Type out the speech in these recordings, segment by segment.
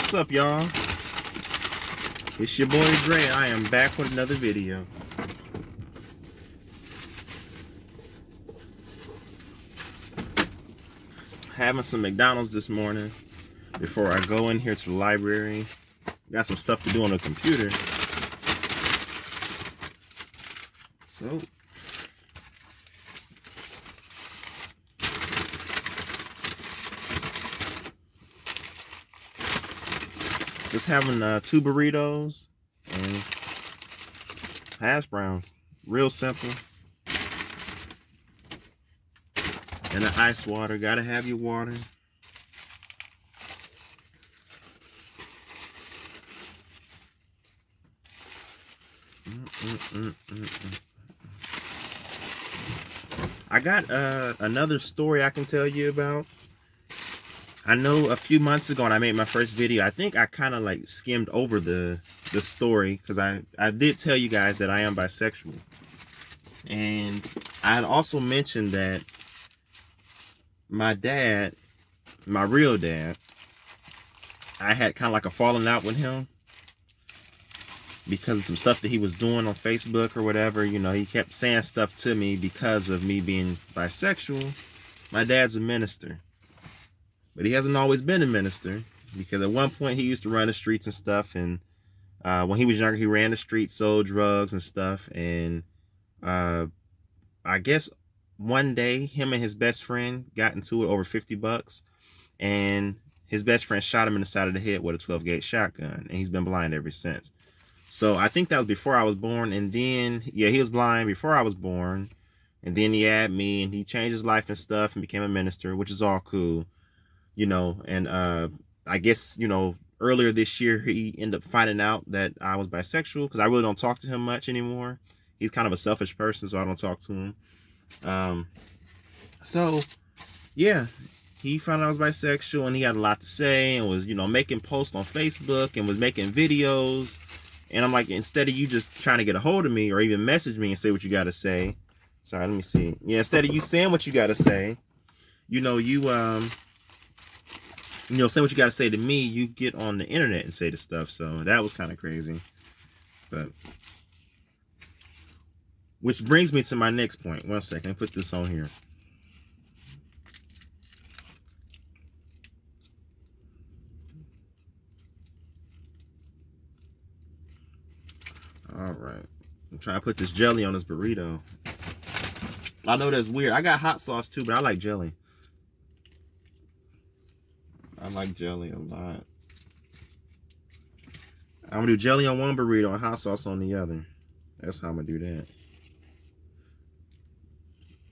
What's up, y'all? It's your boy Dre. I am back with another video. Having some McDonald's this morning before I go in here to the library. Got some stuff to do on the computer. So just having 2 burritos and hash browns. Real simple. And the ice water. Gotta have your water. I got another story I can tell you about. I know a few months ago when I made my first video, I think I kind of like skimmed over the story because I did tell you guys that I am bisexual. And I had also mentioned that my dad, my real dad, I had kind of like a falling out with him because of some stuff that he was doing on Facebook or whatever. You know, he kept saying stuff to me because of me being bisexual. My dad's a minister. But he hasn't always been a minister, because at one point he used to run the streets and stuff. And when he was younger, he ran the streets, sold drugs and stuff. And I guess one day him and his best friend got into it over $50. And his best friend shot him in the side of the head with a 12-gauge shotgun. And he's been blind ever since. So I think that was before I was born. And then, yeah, he was blind before I was born. And then he had me, and he changed his life and stuff and became a minister, which is all cool. You know, and I guess, you know, earlier this year, he ended up finding out that I was bisexual, because I really don't talk to him much anymore. He's kind of a selfish person, so I don't talk to him. So, yeah, he found out I was bisexual, and he had a lot to say, and was, you know, making posts on Facebook, and was making videos. And I'm like, instead of you just trying to get a hold of me, or even message me and say what you got to say. Sorry, let me see. Yeah, instead of you saying what you got to say, you know, say what you got to say to me, you get on the internet and say the stuff. So that was kind of crazy. But which brings me to my next point. One second, put this on here. All right. I'm trying to put this jelly on this burrito. I know that's weird. I got hot sauce too, but I like jelly. I like jelly a lot. I'm gonna do jelly on one burrito and hot sauce on the other. That's how I'm gonna do that.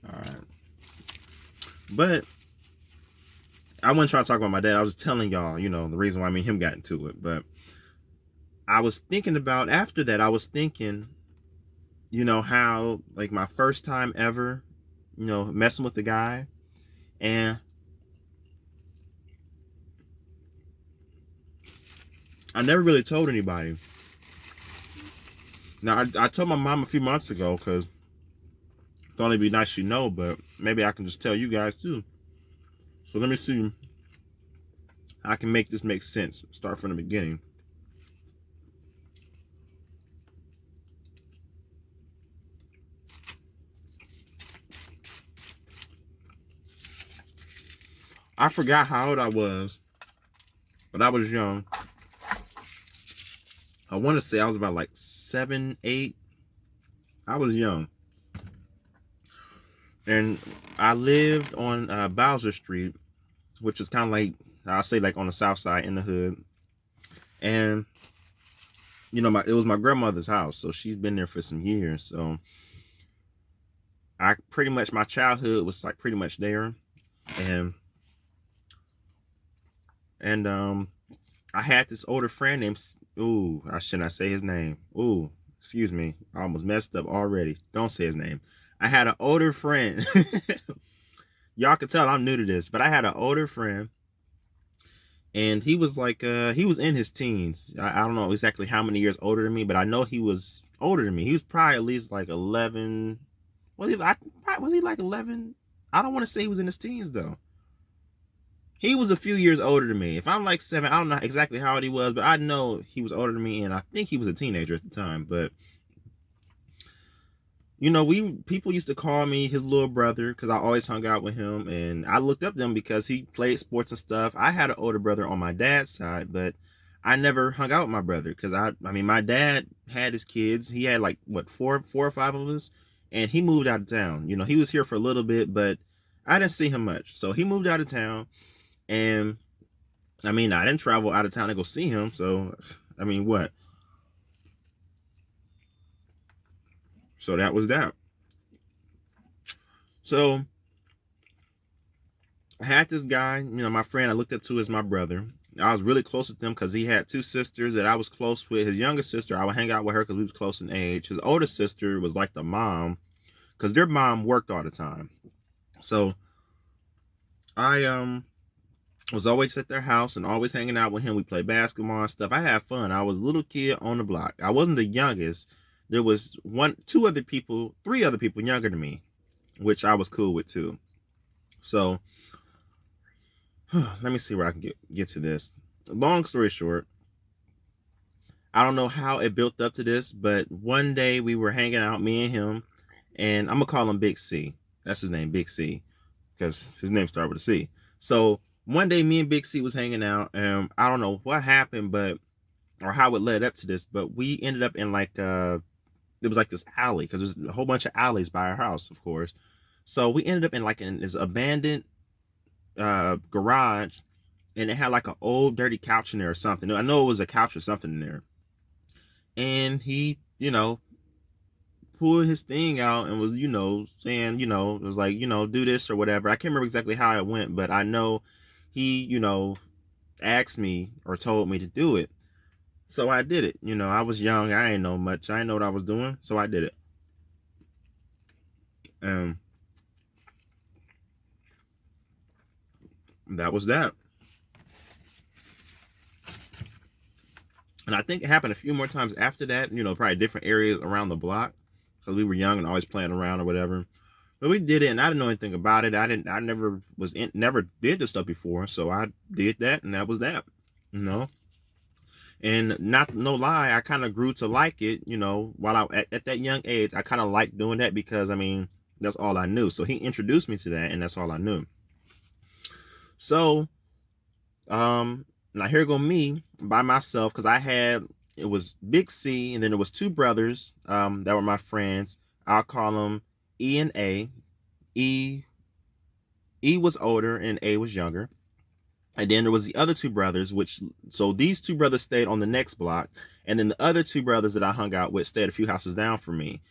Alright. But I wasn't trying to talk about my dad. I was just telling y'all, you know, the reason why me and him got into it. But I was thinking about, after that, I was thinking, you know, how, like, my first time ever, you know, messing with the guy. And I never really told anybody. Now, I told my mom a few months ago, because I thought it'd be nice to know, but maybe I can just tell you guys too. So let me see how I can make this make sense. Start from the beginning. I forgot how old I was, but I was young. I want to say I was about like 7, 8. I was young. And I lived on Bowser Street, which is kind of like, I'll say, like on the south side in the hood. And, you know, it was my grandmother's house, so she's been there for some years. So my childhood was like pretty much there. And I had this older friend named, I should not say his name. Excuse me. I almost messed up already. Don't say his name. I had an older friend. Y'all can tell I'm new to this, but I had an older friend, and he was like, he was in his teens. I don't know exactly how many years older than me, but I know he was older than me. He was probably at least like 11. Was he like 11? I don't want to say he was in his teens though. He was a few years older than me. If I'm like 7, I don't know exactly how old he was, but I know he was older than me, and I think he was a teenager at the time. But you know, people used to call me his little brother because I always hung out with him, and I looked up to him because he played sports and stuff. I had an older brother on my dad's side, but I never hung out with my brother because I mean, my dad had his kids. He had like what four or five of us, and he moved out of town. You know, he was here for a little bit, but I didn't see him much. So he moved out of town, and I mean, I didn't travel out of town to go see him. So, I mean, what? So that was that. So I had this guy, you know, my friend I looked up to as my brother. I was really close with him because he had two sisters that I was close with. His youngest sister, I would hang out with her because we was close in age. His older sister was like the mom because their mom worked all the time. So I was always at their house and always hanging out with him. We played basketball and stuff. I had fun. I was a little kid on the block. I wasn't the youngest. There was three other people younger than me, which I was cool with too. So let me see where I can get to this. Long story short, I don't know how it built up to this, but one day we were hanging out, me and him, and I'm gonna call him Big C. That's his name, Big C, because his name started with a C. So one day me and Big C was hanging out, and I don't know what happened, or how it led up to this, but we ended up in like it was like this alley because there's a whole bunch of alleys by our house, of course. So we ended up in this abandoned garage, and it had like an old dirty couch in there or something. I know it was a couch or something in there. And he, you know, pulled his thing out and was, you know, saying, you know, it was like, you know, do this or whatever. I can't remember exactly how it went, but I know he, you know, asked me or told me to do it. So I did it. You know, I was young. I didn't know much. I didn't know what I was doing. So I did it. And that was that. And I think it happened a few more times after that, you know, probably different areas around the block because we were young and always playing around or whatever. But we did it, and I didn't know anything about it. I never did this stuff before, so I did that, and that was that, you know. And not no lie, I kind of grew to like it, you know. While at that young age, I kind of liked doing that because I mean that's all I knew. So he introduced me to that, and that's all I knew. So now here go me by myself because it was Big C, and then there was two brothers that were my friends. I'll call them E and A. E was older and A was younger. And then there was the other two brothers, so these two brothers stayed on the next block, and then the other two brothers that I hung out with stayed a few houses down from me.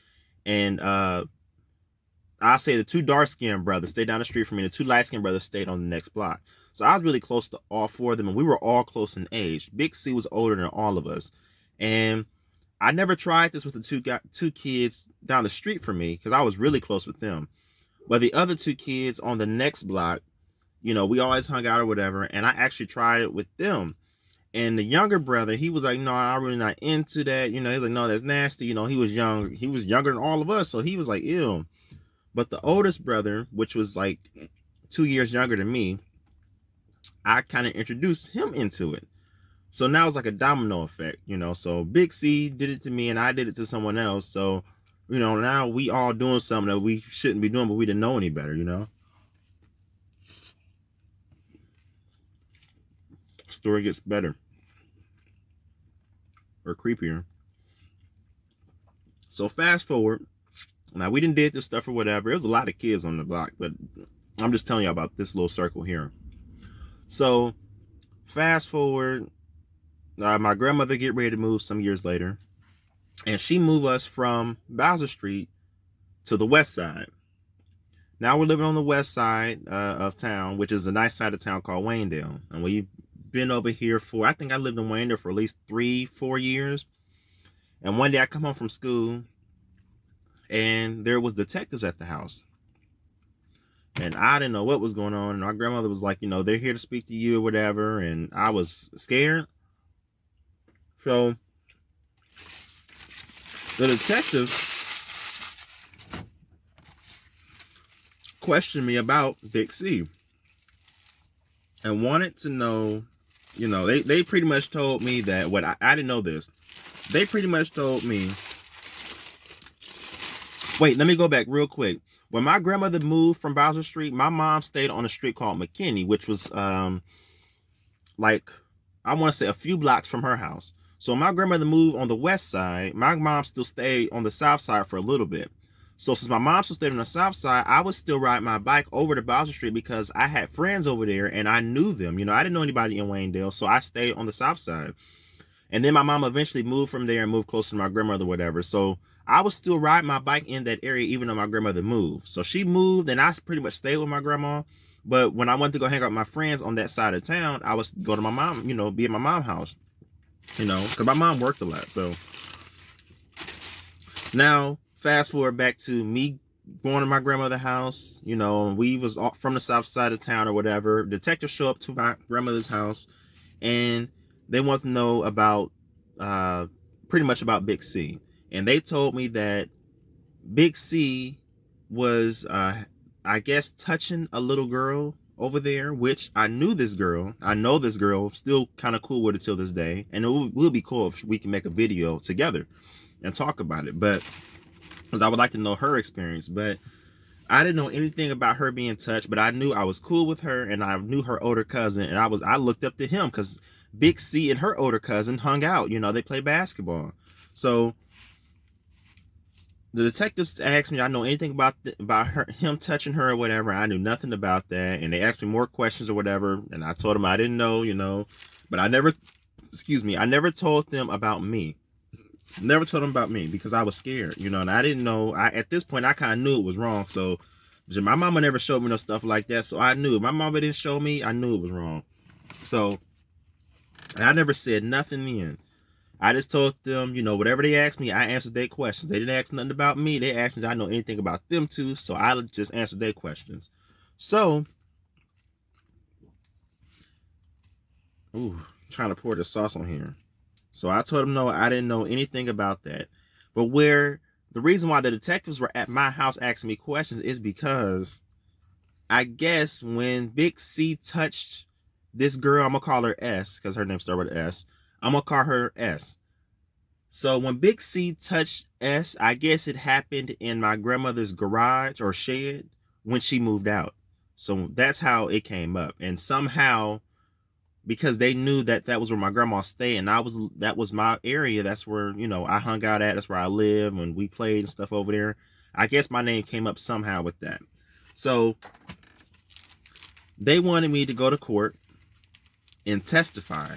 And I say the two dark-skinned brothers stayed down the street from me, and the two light-skinned brothers stayed on the next block. So I was really close to all four of them, and we were all close in age. Big C was older than all of us. And I never tried this with the two kids down the street from me because I was really close with them. But the other two kids on the next block, you know, we always hung out or whatever, and I actually tried it with them. And the younger brother, he was like, no, I'm really not into that. You know, he's like, no, that's nasty. You know, he was young. He was younger than all of us, so he was like, ew. But the oldest brother, which was like 2 years younger than me, I kind of introduced him into it. So now it's like a domino effect, you know. So Big C did it to me and I did it to someone else. So, you know, now we all doing something that we shouldn't be doing, but we didn't know any better, you know. Story gets better or creepier. So fast forward. Now we didn't did this stuff or whatever. There was a lot of kids on the block, but I'm just telling you about this little circle here. So fast forward, my grandmother get ready to move some years later, and she moved us from Bowser Street to the west side. Now we're living on the west side of town, which is a nice side of town called Waynedale. And we've been over here I think I lived in Waynedale for at least 3-4 years. And one day I come home from school and there was detectives at the house. And I didn't know what was going on. And my grandmother was like, you know, they're here to speak to you or whatever. And I was scared. So the detectives questioned me about Big C. and wanted to know, they pretty much told me that what I didn't know this. They pretty much told me, wait, let me go back real quick. When my grandmother moved from Bowser Street, my mom stayed on a street called McKinney, which was like, I want to say a few blocks from her house. So my grandmother moved on the west side. My mom still stayed on the south side for a little bit. So since my mom still stayed on the south side, I would still ride my bike over to Bowser Street because I had friends over there and I knew them. I didn't know anybody in Wayndale, so I stayed on the south side. And then my mom eventually moved from there and moved closer to my grandmother, whatever. So I was still riding my bike in that area, even though my grandmother moved. So she moved and I pretty much stayed with my grandma. But when I went to go hang out with my friends on that side of town, I was go to my mom, be at my mom's house, because my mom worked a lot. So now fast forward back to me going to my grandmother's house, we was from the south side of town or whatever. Detectives show up to my grandmother's house and they want to know about pretty much about Big C. And they told me that Big C was I guess touching a little girl over there, which I knew this girl. I know this girl, still kind of cool with it till this day. And it will be cool if we can make a video together and talk about it. But because I would like to know her experience. But I didn't know anything about her being touched, but I knew I was cool with her and I knew her older cousin. And I looked up to him because Big C and her older cousin hung out. They play basketball. So the detectives asked me, I know anything about him touching her or whatever. I knew nothing about that. And they asked me more questions or whatever. And I told them I didn't know, but I never told them about me. Never told them about me because I was scared, and I didn't know. At this point, I kind of knew it was wrong. So my mama never showed me no stuff like that. So I knew if my mama didn't show me, I knew it was wrong. So I never said nothing then. I just told them, whatever they asked me, I answered their questions. They didn't ask nothing about me. They asked me if I know anything about them too. So I just answered their questions. So, trying to pour the sauce on here. So I told them no, I didn't know anything about that. But the reason why the detectives were at my house asking me questions is because I guess when Big C touched this girl, I'm going to call her S because her name started with S. I'm going to call her S. So when Big C touched S, I guess it happened in my grandmother's garage or shed when she moved out. So that's how it came up. And somehow, because they knew that was where my grandma stayed, and that was my area. That's where, I hung out at. That's where I live, and we played and stuff over there. I guess my name came up somehow with that. So they wanted me to go to court and testify.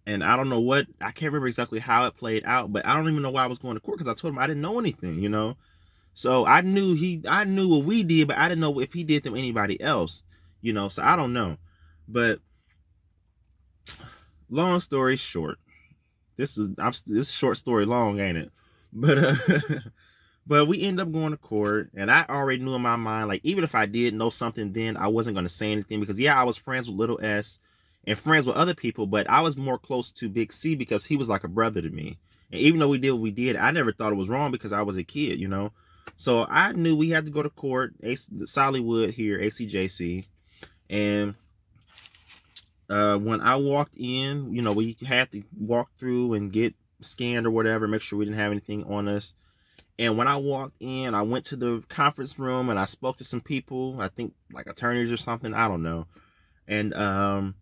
And I don't know I can't remember exactly how it played out, but I don't even know why I was going to court because I told him I didn't know anything, So I knew what we did, but I didn't know if he did them anybody else, so I don't know. But long story short, this is short story long, ain't it? But but we end up going to court, and I already knew in my mind, like, even if I did know something then, I wasn't going to say anything because I was friends with little S and friends with other people, but I was more close to Big C because he was like a brother to me. And even though we did what we did, I never thought it was wrong because I was a kid, So I knew we had to go to court, Sollywood here, ACJC. And when I walked in, we had to walk through and get scanned or whatever, make sure we didn't have anything on us. And when I walked in, I went to the conference room and I spoke to some people, I think like attorneys or something, I don't know. And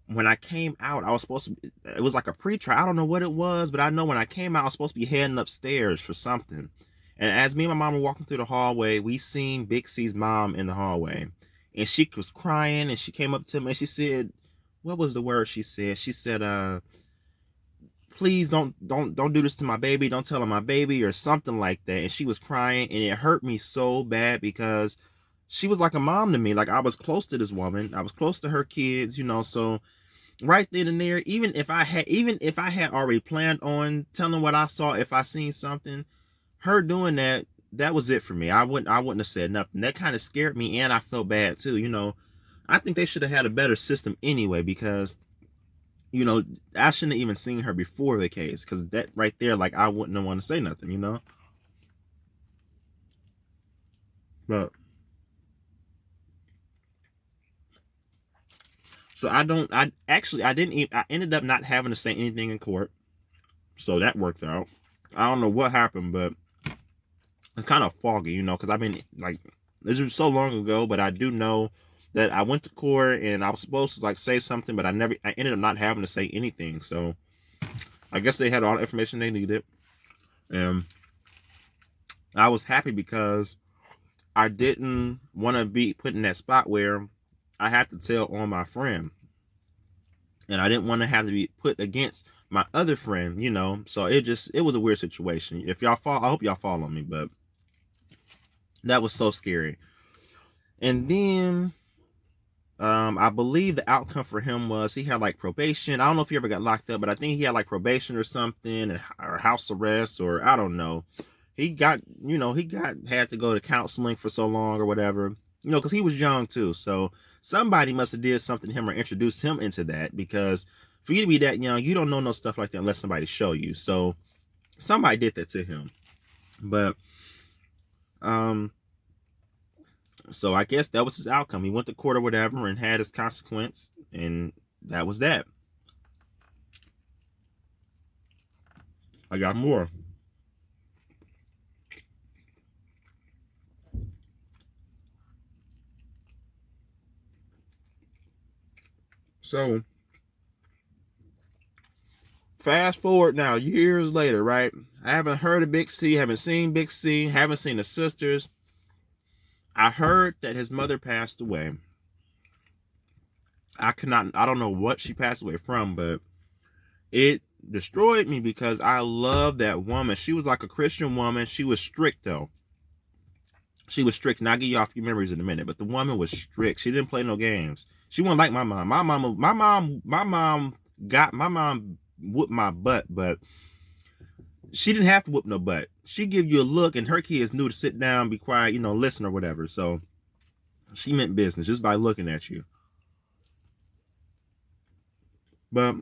when I came out, I was supposed to, it was like a pre-trial. I don't know what it was, but I know when I came out, I was supposed to be heading upstairs for something. And as me and my mom were walking through the hallway, we seen Big C's mom in the hallway. And she was crying and she came up to me and she said, what was the word she said? She said, please don't do this to my baby. Don't tell her my baby or something like that. And she was crying and it hurt me so bad because she was like a mom to me. Like I was close to this woman. I was close to her kids, so right then and there, even if I had already planned on telling what I saw, if I seen something, her doing that was it for me. I wouldn't have said nothing. That kind of scared me and I felt bad too. I think they should have had a better system anyway because I shouldn't have even seen her before the case because that right there, like I wouldn't have want to say nothing. But So I ended up not having to say anything in court. So that worked out. I don't know what happened, but it's kind of foggy, you know, because I've been like, this was so long ago, but I do know that I went to court and I was supposed to like say something, but I ended up not having to say anything. So I guess they had all the information they needed. And I was happy because I didn't want to be put in that spot where I had to tell on my friend. And I didn't want to have to be put against my other friend, you know. So it was a weird situation. If y'all I hope y'all follow me, but that was so scary. And then I believe the outcome for him was he had like probation. I don't know if he ever got locked up, but I think he had like probation or something, or house arrest, or I don't know. He got had to go to counseling for so long or whatever, you know, because he was young too. So somebody must have did something to him or introduced him into that, because for you to be that young, you don't know no stuff like that unless somebody show you. So somebody did that to him. But so I guess that was his outcome. He went to court or whatever and had his consequence, and that was that. I got more. So fast forward now, years later, right? I haven't heard of Big C, haven't seen Big C, haven't seen the sisters. I heard that his mother passed away. I don't know what she passed away from, but it destroyed me because I love that woman. She was like a Christian woman. She was strict though. She was strict, and I'll give you a few memories in a minute, but the woman was strict. She didn't play no games. She wasn't like my mom. My mom whooped my butt, but she didn't have to whoop no butt. She give you a look, and her kids knew to sit down, be quiet, you know, listen or whatever. So she meant business just by looking at you. But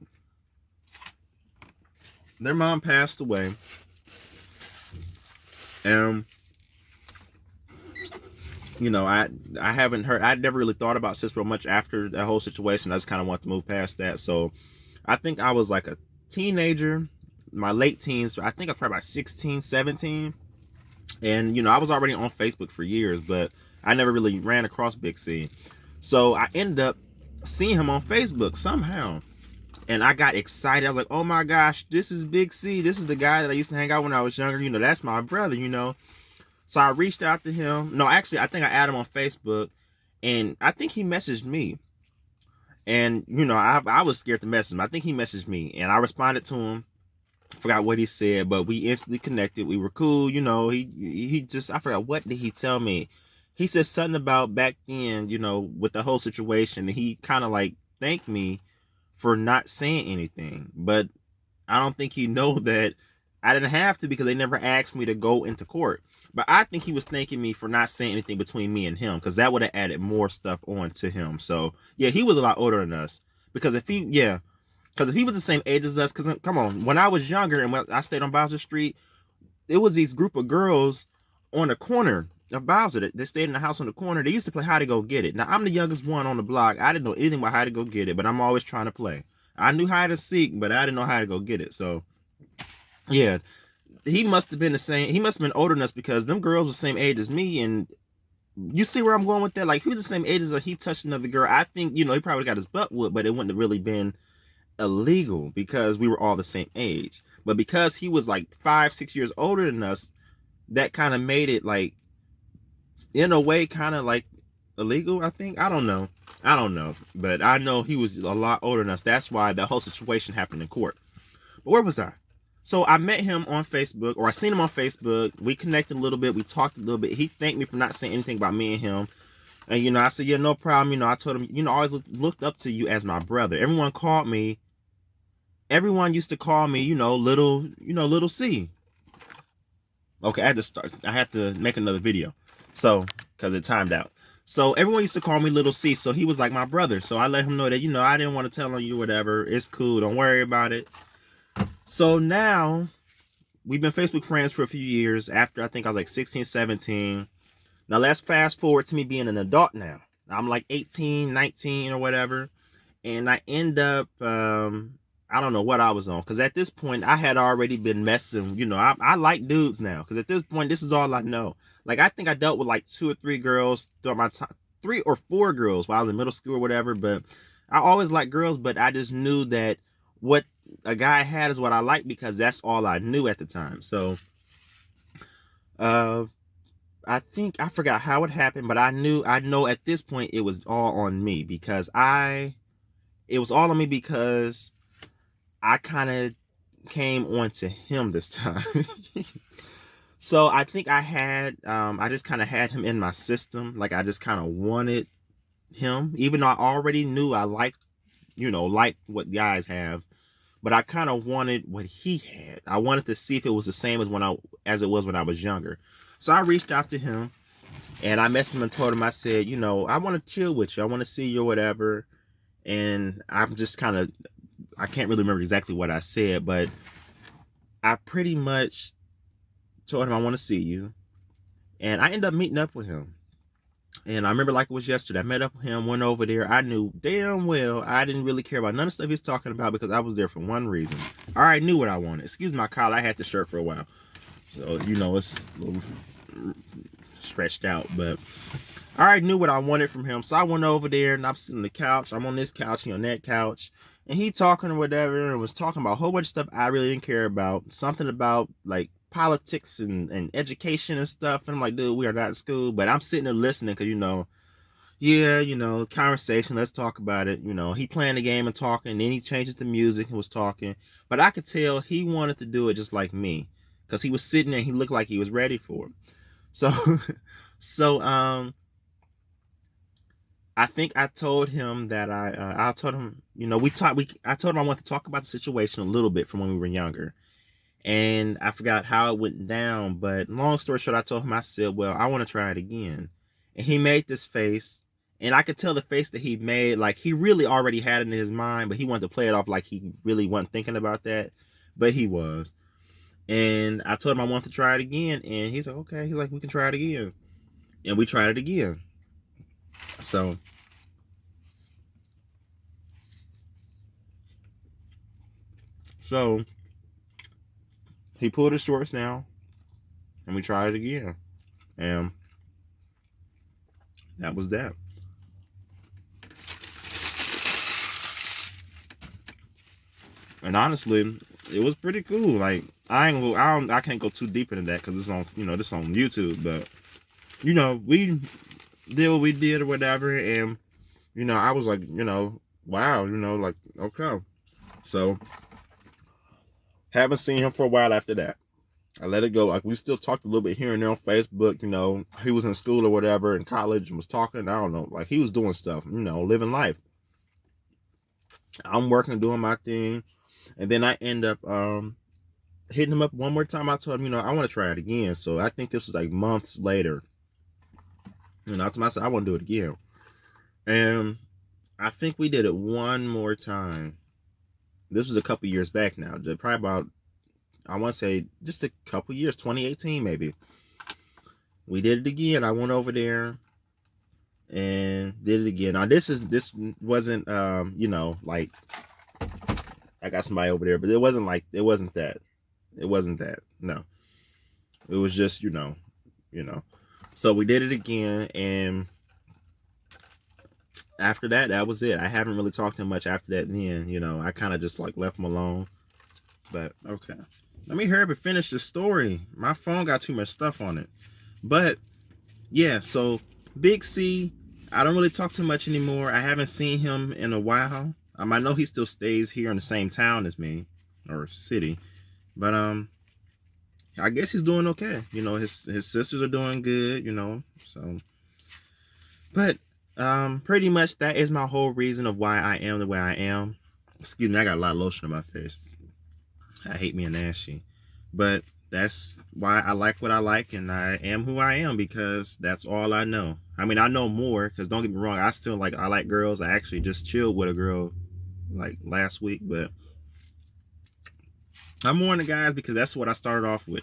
their mom passed away, and you know, I haven't heard. I never really thought about Sis real much after that whole situation. I just kind of want to move past that. So I think I was like a teenager, my late teens. I think I was probably about 16, 17. And, you know, I was already on Facebook for years, but I never really ran across Big C. So I ended up seeing him on Facebook somehow. And I got excited. I was like, oh my gosh, this is Big C. This is the guy that I used to hang out when I was younger. You know, that's my brother, you know. So I reached out to him. No, actually, I think I added him on Facebook. And I think he messaged me. And, you know, I was scared to message him. I think he messaged me. And I responded to him. Forgot what he said, but we instantly connected. We were cool, you know. He just, I forgot, what did he tell me? He said something about back then, you know, with the whole situation. And he kind of like thanked me for not saying anything. But I don't think he know that I didn't have to, because they never asked me to go into court. But I think he was thanking me for not saying anything between me and him, because that would have added more stuff on to him. So yeah, he was a lot older than us. Because if he was the same age as us, because come on, when I was younger and when I stayed on Bowser Street, it was these group of girls on the corner of Bowser that stayed in the house on the corner. They used to play How to Go Get It. Now, I'm the youngest one on the block. I didn't know anything about How to Go Get It, but I'm always trying to play. I knew how to seek, but I didn't know how to go get it. So yeah, he must have been the same. He must have been older than us, because them girls were the same age as me. And you see where I'm going with that? Like, he was the same age as he touched another girl. I think, you know, he probably got his butt whooped, but it wouldn't have really been illegal because we were all the same age. But because he was like 5-6 years older than us, that kind of made it like, in a way, kind of like illegal. I think, I don't know, but I know he was a lot older than us. That's why the whole situation happened in court. But where was I? So I met him on Facebook, or I seen him on Facebook. We connected a little bit. We talked a little bit. He thanked me for not saying anything about me and him. And, you know, I said, yeah, no problem. You know, I told him, you know, I always looked up to you as my brother. Everyone used to call me, you know, little C. Okay, I had to make another video. So, because it timed out. So everyone used to call me little C. So he was like my brother. So I let him know that, you know, I didn't want to tell on you, whatever. It's cool. Don't worry about it. So now we've been Facebook friends for a few years. After I think I was like 16, 17. Now let's fast forward to me being an adult now. I'm like 18, 19 or whatever. and I end up I don't know what I was on, because at this point I had already been messing, I like dudes now, because at this point this is all I know. Like, I think I dealt with like 2 or 3 girls throughout my time, 3 or 4 girls while I was in middle school or whatever, but I always liked girls, but I just knew that what a guy had is what I liked, because that's all I knew at the time. So uh I think I forgot how it happened, but I know at this point it was all on me, because it was all on me because I kind of came on to him this time. So I think I just kind of had him in my system. Like, I just kind of wanted him, even though I already knew I liked, like what guys have, but I kind of wanted what he had. I wanted to see if it was the same as it was when I was younger. So I reached out to him, and I messaged him and told him, I said, I want to chill with you. I want to see you or whatever. And I'm just kind of, I can't really remember exactly what I said, but I pretty much told him I want to see you. And I ended up meeting up with him. And I remember like it was yesterday. I met up with him, went over there. I knew damn well I didn't really care about none of the stuff he was talking about, because I was there for one reason. I already knew what I wanted. Excuse my collar. I had the shirt for a while. So, it's a little stretched out. But I already knew what I wanted from him. So I went over there, and I'm sitting on the couch. I'm on this couch, he on that couch. And he talking or whatever, and was talking about a whole bunch of stuff I really didn't care about. Something about like politics and education and stuff. And I'm like, dude, we are not in school. But I'm sitting there listening, because conversation, let's talk about it. He playing the game and talking, and then he changes the music and was talking. But I could tell he wanted to do it just like me, because he was sitting there and he looked like he was ready for it. So so I think I told him that I told him, I told him I wanted to talk about the situation a little bit from when we were younger. And I forgot how it went down, but long story short, I told him, I said, well, I want to try it again. And he made this face, and I could tell the face that he made, like he really already had it in his mind, but he wanted to play it off like he really wasn't thinking about that, but he was. And I told him I wanted to try it again, and he's like, okay. He's like, we can try it again. And we tried it again. So he pulled his shorts down, and we tried it again. And that was that. And honestly, it was pretty cool. Like, I can't go too deep into that, because it's on, this on YouTube. But we did what we did or whatever, and I was like, wow, like, okay. So haven't seen him for a while after that. I let it go. Like, we still talked a little bit here and there on Facebook. He was in school or whatever, in college, and was talking. I don't know, like, he was doing stuff, living life. I'm working, doing my thing, and then I end up hitting him up one more time. I told him, I want to try it again. So I think this was like months later. I told him, I said, I want to do it again. And I think we did it one more time. This was a couple years back now. Probably about, I want to say, just a couple years, 2018 maybe. We did it again. I went over there and did it again. Now this wasn't like I got somebody over there, but it wasn't that. It wasn't that. No. It was just, So we did it again, and after that, that was it. I haven't really talked to him much after that. And then, I kind of just like left him alone. But okay. Let me hurry up and finish the story. My phone got too much stuff on it. But yeah, so Big C, I don't really talk too much anymore. I haven't seen him in a while. I know he still stays here in the same town as me, or city. But I guess he's doing okay. His sisters are doing good, So but pretty much that is my whole reason of why I am the way I am. Excuse me, I got a lot of lotion on my face. I hate being ashy. But that's why I like what I like, and I am who I am, because that's all I know. I mean, I know more, because don't get me wrong, I like girls. I actually just chilled with a girl like last week, but I'm more into guys because that's what I started off with,